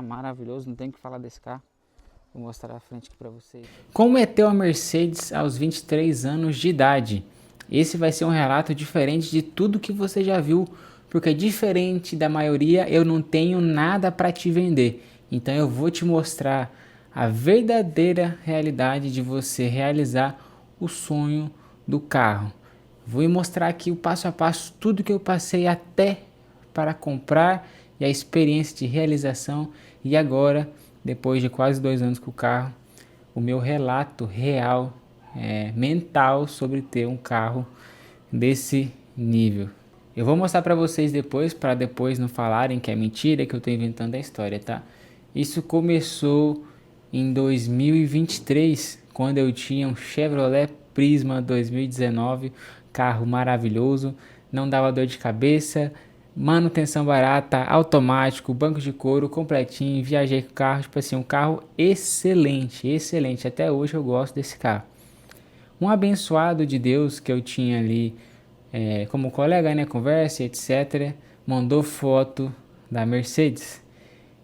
carro maravilhoso, não tem o que falar desse carro. Vou mostrar a frente aqui para vocês. Como é ter uma Mercedes aos 23 anos de idade? Esse vai ser um relato diferente de tudo que você já viu, porque diferente da maioria, eu não tenho nada para te vender. Então eu vou te mostrar a verdadeira realidade de você realizar o sonho do carro. Vou mostrar aqui o passo a passo, tudo que eu passei até para comprar e a experiência de realização. E agora, depois de quase 2 anos com o carro, o meu relato real, mental sobre ter um carro desse nível. Eu vou mostrar para vocês depois, para depois não falarem que é mentira, que eu estou inventando a história, tá? Isso começou em 2023, quando eu tinha um Chevrolet Prisma 2019, carro maravilhoso, não dava dor de cabeça, manutenção barata, automático, banco de couro completinho, viajei com o carro, tipo assim, um carro excelente, excelente, até hoje eu gosto desse carro. Um abençoado de Deus que eu tinha ali como colega, né, conversa, etc, mandou foto da Mercedes.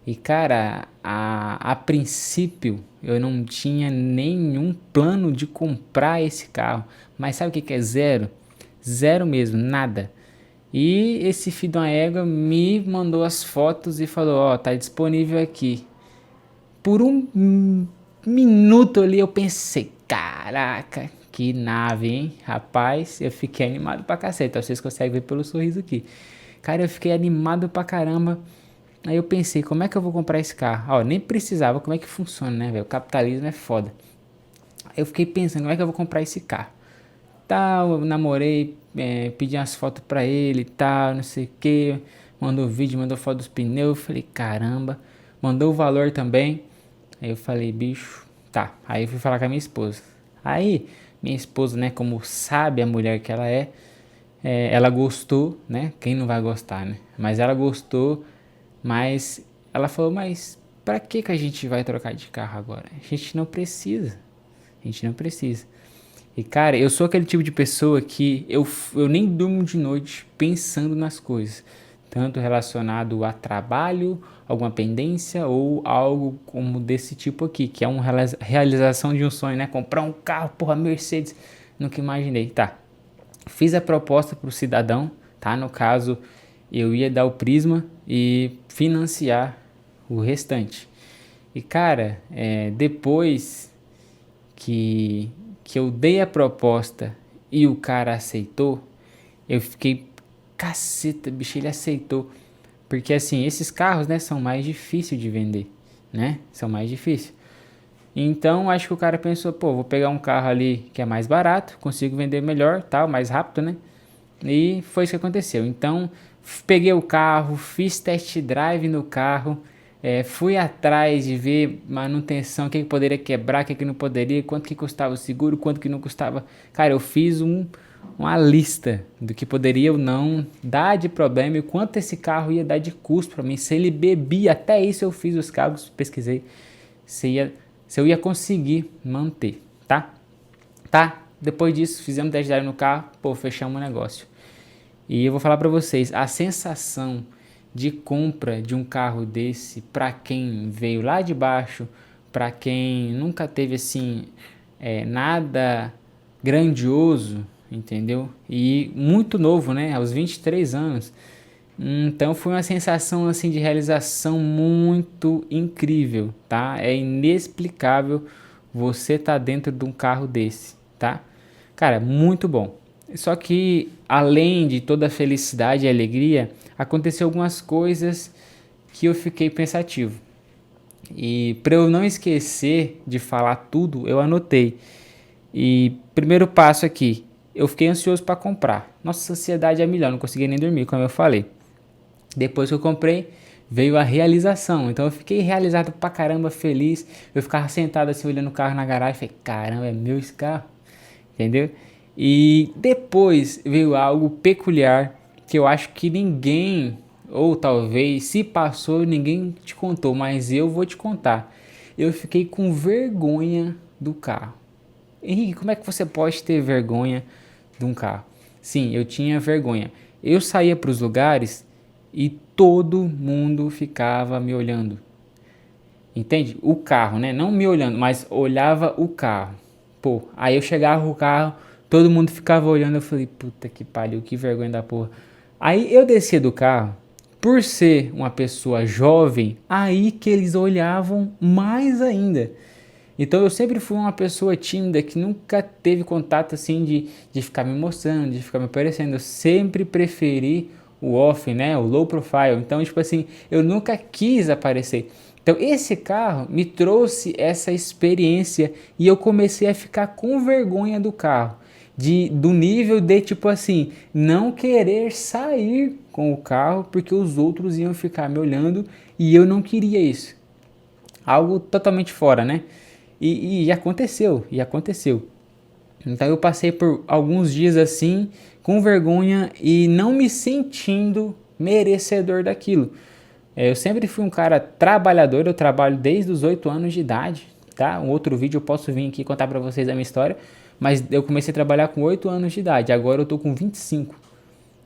E cara, a princípio eu não tinha nenhum plano de comprar esse carro, mas sabe o que é zero? Zero mesmo, nada. E esse filho de uma égua me mandou as fotos e falou, ó, tá disponível aqui. Por um minuto ali eu pensei, caraca, que nave, hein? Rapaz, eu fiquei animado pra caceta. Vocês conseguem ver pelo sorriso aqui. Cara, eu fiquei animado pra caramba. Aí eu pensei, como é que eu vou comprar esse carro? Ó, nem precisava, como é que funciona, né, velho? O capitalismo é foda. Aí eu fiquei pensando, como é que eu vou comprar esse carro? Tal, eu namorei, pedi umas fotos pra ele e tal, não sei o que. Mandou vídeo, mandou foto dos pneus. Falei, caramba. Mandou o valor também. Aí eu falei, bicho, tá. Aí eu fui falar com a minha esposa. Aí, minha esposa, né, como sabe a mulher que ela ela gostou, né? Quem não vai gostar, né? Mas ela gostou, mas ela falou, mas pra que a gente vai trocar de carro agora? A gente não precisa. A gente não precisa. E cara, eu sou aquele tipo de pessoa que eu nem durmo de noite pensando nas coisas, tanto relacionado a trabalho, alguma pendência ou algo como desse tipo aqui, que é uma realização de um sonho, né? Comprar um carro, porra, Mercedes, nunca imaginei. Tá, fiz a proposta para o cidadão, tá? No caso, eu ia dar o Prisma e financiar o restante. E cara, depois que, que eu dei a proposta e o cara aceitou, eu fiquei, caceta, bicho, ele aceitou. Porque assim, esses carros, né, são mais difíceis de vender, né? São mais difíceis. Então, acho que o cara pensou, pô, vou pegar um carro ali que é mais barato, consigo vender melhor, tal, mais rápido, né? E foi isso que aconteceu. Então, peguei o carro, fiz test drive no carro, fui atrás de ver manutenção, o que poderia quebrar, o que não poderia, quanto que custava o seguro, quanto que não custava. Cara, eu fiz uma lista do que poderia ou não dar de problema e quanto esse carro ia dar de custo para mim. Se ele bebia, até isso eu fiz os cálculos, pesquisei se eu ia conseguir manter, tá? Tá? Depois disso, fizemos test drive no carro, pô, fechamos o negócio. E eu vou falar para vocês, a sensação de compra de um carro desse, para quem veio lá de baixo, para quem nunca teve assim nada grandioso, entendeu? E muito novo, né? Aos 23 anos. Então foi uma sensação assim de realização muito incrível, tá? É inexplicável você tá dentro de um carro desse, tá? Cara, muito bom. Só que além de toda a felicidade e alegria, aconteceu algumas coisas que eu fiquei pensativo. E para eu não esquecer de falar tudo, eu anotei. E primeiro passo aqui, eu fiquei ansioso para comprar. Nossa, ansiedade é milhão, não consegui nem dormir, como eu falei. Depois que eu comprei, veio a realização. Então eu fiquei realizado pra caramba, feliz. Eu ficava sentado assim olhando o carro na garagem, falei, caramba, é meu esse carro, entendeu? E depois veio algo peculiar que eu acho que ninguém, ou talvez se passou, ninguém te contou, mas eu vou te contar. Eu fiquei com vergonha do carro. Henrique, como é que você pode ter vergonha de um carro? Sim, eu tinha vergonha. Eu saía para os lugares e todo mundo ficava me olhando. Entende? O carro, né? Não me olhando, mas olhava o carro. Pô, aí eu chegava com o carro, todo mundo ficava olhando, eu falei, puta que pariu, que vergonha da porra. Aí eu descia do carro, por ser uma pessoa jovem, aí que eles olhavam mais ainda. Então eu sempre fui uma pessoa tímida que nunca teve contato assim de ficar me mostrando, de ficar me aparecendo. Eu sempre preferi o off, né? O low profile. Então, tipo assim, eu nunca quis aparecer. Então esse carro me trouxe essa experiência e eu comecei a ficar com vergonha do carro. Do nível de tipo assim, não querer sair com o carro porque os outros iam ficar me olhando e eu não queria isso. Algo totalmente fora, né? E aconteceu, e aconteceu. Então eu passei por alguns dias assim, com vergonha e não me sentindo merecedor daquilo. Eu sempre fui um cara trabalhador, eu trabalho desde os 8 anos de idade, tá? Um outro vídeo eu posso vir aqui contar pra vocês a minha história, mas eu comecei a trabalhar com 8 anos de idade, agora eu tô com 25.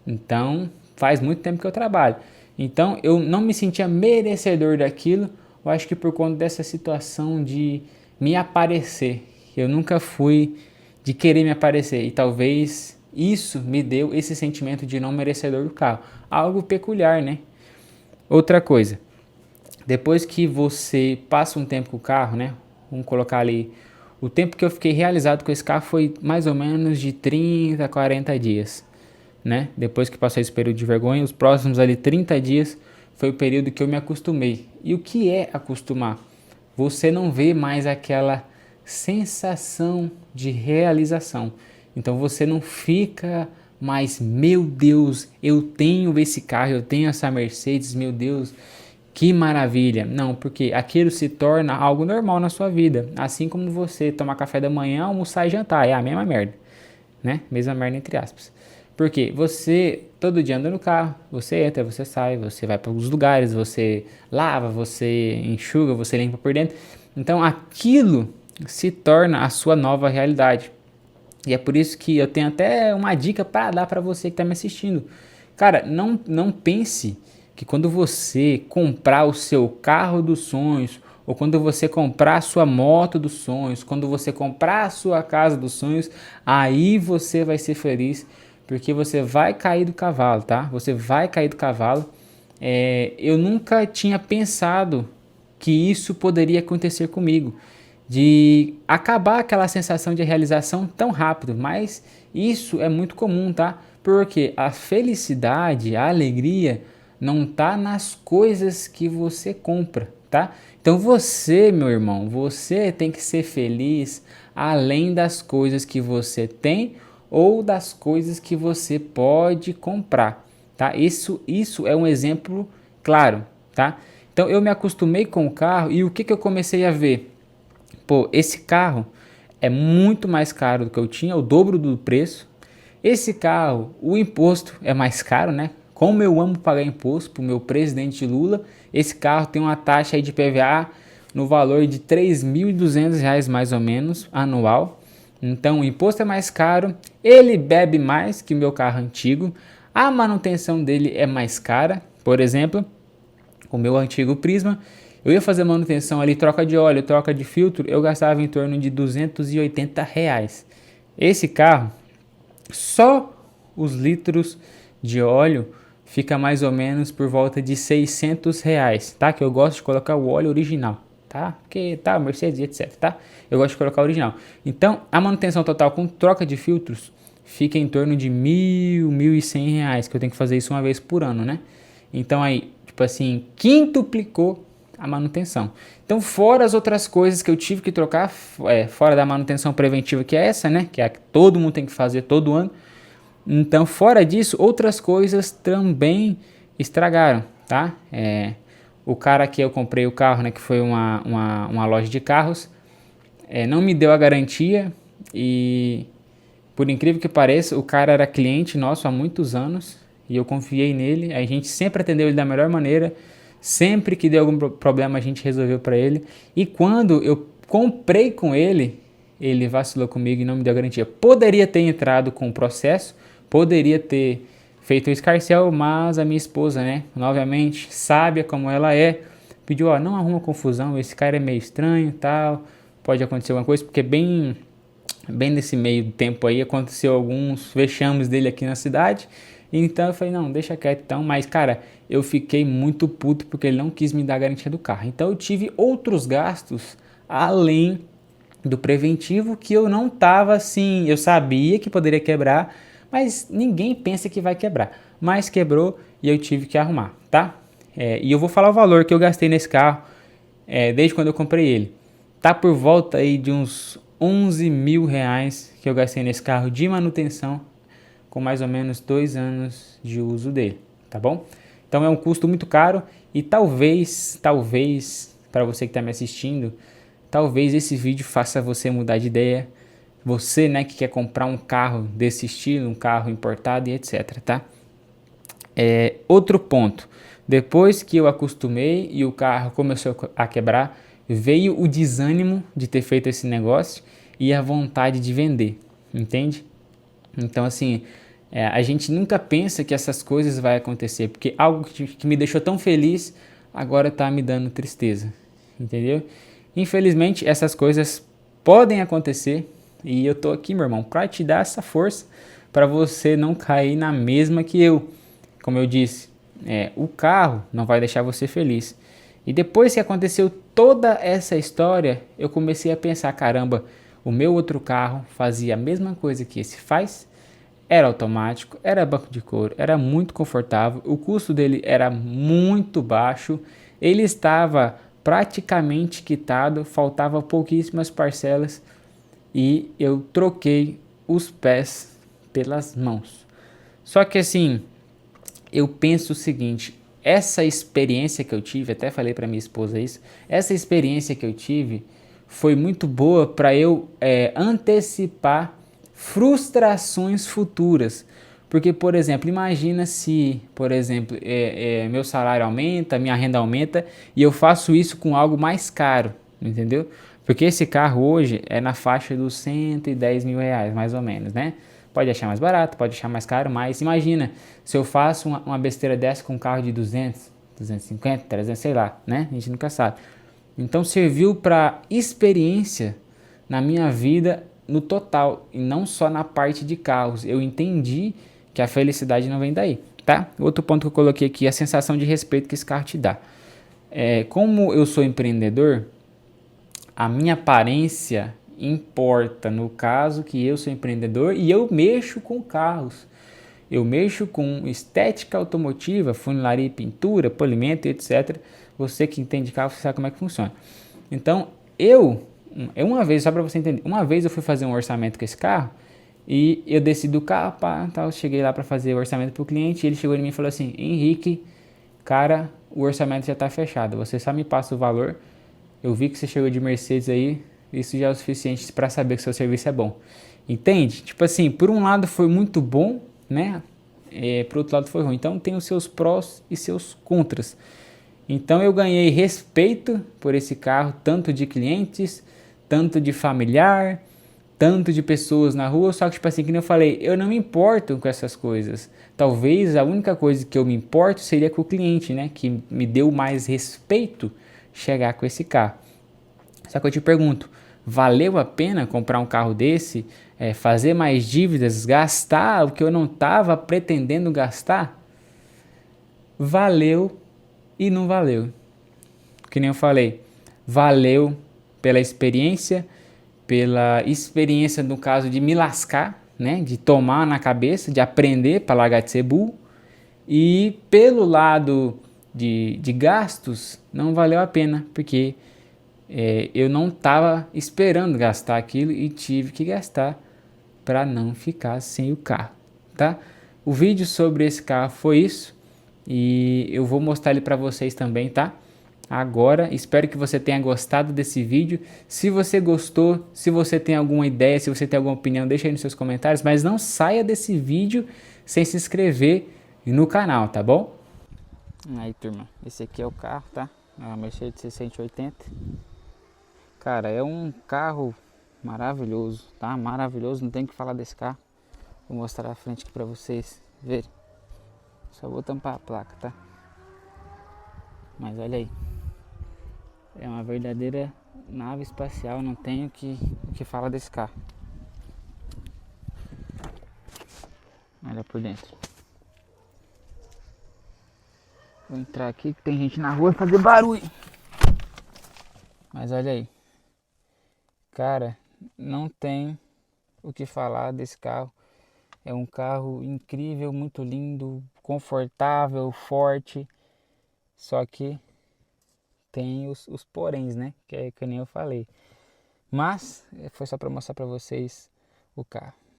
Então, faz muito tempo que eu trabalho. Então, eu não me sentia merecedor daquilo, eu acho que por conta dessa situação de me aparecer. Eu nunca fui de querer me aparecer e talvez isso me deu esse sentimento de não merecedor do carro. Algo peculiar, né? Outra coisa, depois que você passa um tempo com o carro, né? Vamos colocar ali, o tempo que eu fiquei realizado com esse carro foi mais ou menos de 30 a 40 dias, né? Depois que passou esse período de vergonha, os próximos ali 30 dias foi o período que eu me acostumei. E o que é acostumar? Você não vê mais aquela sensação de realização. Então você não fica mais, meu Deus, eu tenho esse carro, eu tenho essa Mercedes, meu Deus, que maravilha. Não, porque aquilo se torna algo normal na sua vida. Assim como você tomar café da manhã, almoçar e jantar, é a mesma merda, né? Mesma merda entre aspas. Porque você todo dia anda no carro, você entra, você sai, você vai para os lugares, você lava, você enxuga, você limpa por dentro. Então aquilo se torna a sua nova realidade. E é por isso que eu tenho até uma dica para dar para você que está me assistindo. Cara, não pense que quando você comprar o seu carro dos sonhos, ou quando você comprar a sua moto dos sonhos, quando você comprar a sua casa dos sonhos, aí você vai ser feliz, porque você vai cair do cavalo, tá? Você vai cair do cavalo. Eu nunca tinha pensado que isso poderia acontecer comigo, de acabar aquela sensação de realização tão rápido, mas isso é muito comum, tá? Porque a felicidade, a alegria não tá nas coisas que você compra, tá? Então você, meu irmão, você tem que ser feliz além das coisas que você tem ou das coisas que você pode comprar, tá? Isso é um exemplo claro, tá? Então eu me acostumei com o carro e o que eu comecei a ver? Pô, esse carro é muito mais caro do que eu tinha, o dobro do preço. Esse carro, o imposto é mais caro, né? Como eu amo pagar imposto pro meu presidente Lula, esse carro tem uma taxa aí de PVA no valor de R$ 3.200 mais ou menos anual. Então o imposto é mais caro, ele bebe mais que o meu carro antigo, a manutenção dele é mais cara. Por exemplo, o meu antigo Prisma, eu ia fazer manutenção ali, troca de óleo, troca de filtro, eu gastava em torno de R$ 280. Esse carro, só os litros de óleo fica mais ou menos por volta de R$ 600, tá? Que eu gosto de colocar o óleo original, tá? Porque tá, Mercedes e etc, tá? Eu gosto de colocar o original. Então, a manutenção total com troca de filtros fica em torno de R$ 1.100, que eu tenho que fazer isso uma vez por ano, né? Então aí, tipo assim, quintuplicou a manutenção. Então, fora as outras coisas que eu tive que trocar, fora da manutenção preventiva, que é essa, né? Que é a que todo mundo tem que fazer todo ano. Então, fora disso, outras coisas também estragaram, tá? O cara que eu comprei o carro, né? Que foi uma loja de carros, não me deu a garantia e, por incrível que pareça, o cara era cliente nosso há muitos anos e eu confiei nele. A gente sempre atendeu ele da melhor maneira. Sempre que deu algum problema a gente resolveu para ele. E quando eu comprei com ele, ele vacilou comigo e não me deu garantia. Poderia ter entrado com o processo, poderia ter feito o escarcéu, mas a minha esposa, né, novamente, sábia como ela é, pediu, ó, não arruma confusão, esse cara é meio estranho, tal, pode acontecer alguma coisa, porque bem nesse meio tempo aí aconteceu alguns vexames dele aqui na cidade. Então eu falei, não, deixa quieto então. Mas cara, eu fiquei muito puto porque ele não quis me dar a garantia do carro. Então eu tive outros gastos além do preventivo que eu não tava assim. Eu sabia que poderia quebrar, mas ninguém pensa que vai quebrar. Mas quebrou e eu tive que arrumar, tá? E eu vou falar o valor que eu gastei nesse carro desde quando eu comprei ele. Tá por volta aí de uns 11 mil reais que eu gastei nesse carro de manutenção, com mais ou menos 2 anos de uso dele, tá bom? Então é um custo muito caro e talvez, para você que está me assistindo, talvez esse vídeo faça você mudar de ideia. Você, né, que quer comprar um carro desse estilo, um carro importado e etc, tá? Outro ponto, depois que eu acostumei e o carro começou a quebrar, veio o desânimo de ter feito esse negócio e a vontade de vender, entende? Então assim, a gente nunca pensa que essas coisas vai acontecer, porque algo que me deixou tão feliz, agora está me dando tristeza, entendeu? Infelizmente essas coisas podem acontecer e eu tô aqui, meu irmão, para te dar essa força, para você não cair na mesma que eu. Como eu disse, o carro não vai deixar você feliz. E depois que aconteceu toda essa história, eu comecei a pensar, caramba, o meu outro carro fazia a mesma coisa que esse faz, era automático, era banco de couro, era muito confortável, o custo dele era muito baixo, ele estava praticamente quitado, faltava pouquíssimas parcelas e eu troquei os pés pelas mãos. Só que assim, eu penso o seguinte, essa experiência que eu tive, até falei para minha esposa isso, essa experiência que eu tive foi muito boa para eu antecipar frustrações futuras. Porque, por exemplo, imagina se, por exemplo, meu salário aumenta, minha renda aumenta e eu faço isso com algo mais caro, entendeu? Porque esse carro hoje é na faixa dos 110 mil reais, mais ou menos, né? Pode achar mais barato, pode achar mais caro, mas imagina se eu faço uma besteira dessa com um carro de 200, 250, 300, sei lá, né? A gente nunca sabe. Então serviu para experiência na minha vida no total e não só na parte de carros. Eu entendi que a felicidade não vem daí, tá? Outro ponto que eu coloquei aqui é a sensação de respeito que esse carro te dá. Como eu sou empreendedor, a minha aparência importa, no caso que eu sou empreendedor e eu mexo com carros. Eu mexo com estética automotiva, funilaria e pintura, polimento, etc. Você que entende carro, você sabe como é que funciona. Então, uma vez, só para você entender, uma vez eu fui fazer um orçamento com esse carro e eu desci do carro, tal, cheguei lá para fazer o orçamento para o cliente e ele chegou em mim e falou assim, Henrique, cara, o orçamento já está fechado, você só me passa o valor, eu vi que você chegou de Mercedes aí, isso já é o suficiente para saber que seu serviço é bom. Entende? Tipo assim, por um lado foi muito bom, né? Por outro lado foi ruim. Então tem os seus prós e seus contras. Então eu ganhei respeito por esse carro, tanto de clientes, tanto de familiar, tanto de pessoas na rua. Só que tipo assim, que nem eu falei, eu não me importo com essas coisas. Talvez a única coisa que eu me importo seria com o cliente, né? Que me deu mais respeito chegar com esse carro. Só que eu te pergunto, valeu a pena comprar um carro desse, fazer mais dívidas, gastar o que eu não estava pretendendo gastar? Valeu e não valeu. Que nem eu falei, valeu pela experiência no caso de me lascar, né, de tomar na cabeça, de aprender para largar de ser burro, e pelo lado de gastos, não valeu a pena, porque eu não estava esperando gastar aquilo e tive que gastar para não ficar sem o carro, tá? O vídeo sobre esse carro foi isso e eu vou mostrar ele para vocês também, tá? Agora, espero que você tenha gostado desse vídeo. Se você gostou, se você tem alguma ideia, se você tem alguma opinião, deixa aí nos seus comentários, mas não saia desse vídeo sem se inscrever no canal, tá bom? Aí, turma, esse aqui é o carro, tá? É uma Mercedes 680. Cara, é um carro maravilhoso, tá? Maravilhoso, não tem o que falar desse carro. Vou mostrar a frente aqui pra vocês verem. Só vou tampar a placa, tá? Mas olha aí. É uma verdadeira nave espacial, não tenho o que falar desse carro. Olha por dentro. Vou entrar aqui que tem gente na rua fazer barulho. Mas olha aí. Cara, não tem o que falar desse carro. É um carro incrível, muito lindo, confortável, forte. Só que tem os poréns, né? Que nem eu falei. Mas foi só para mostrar para vocês o carro.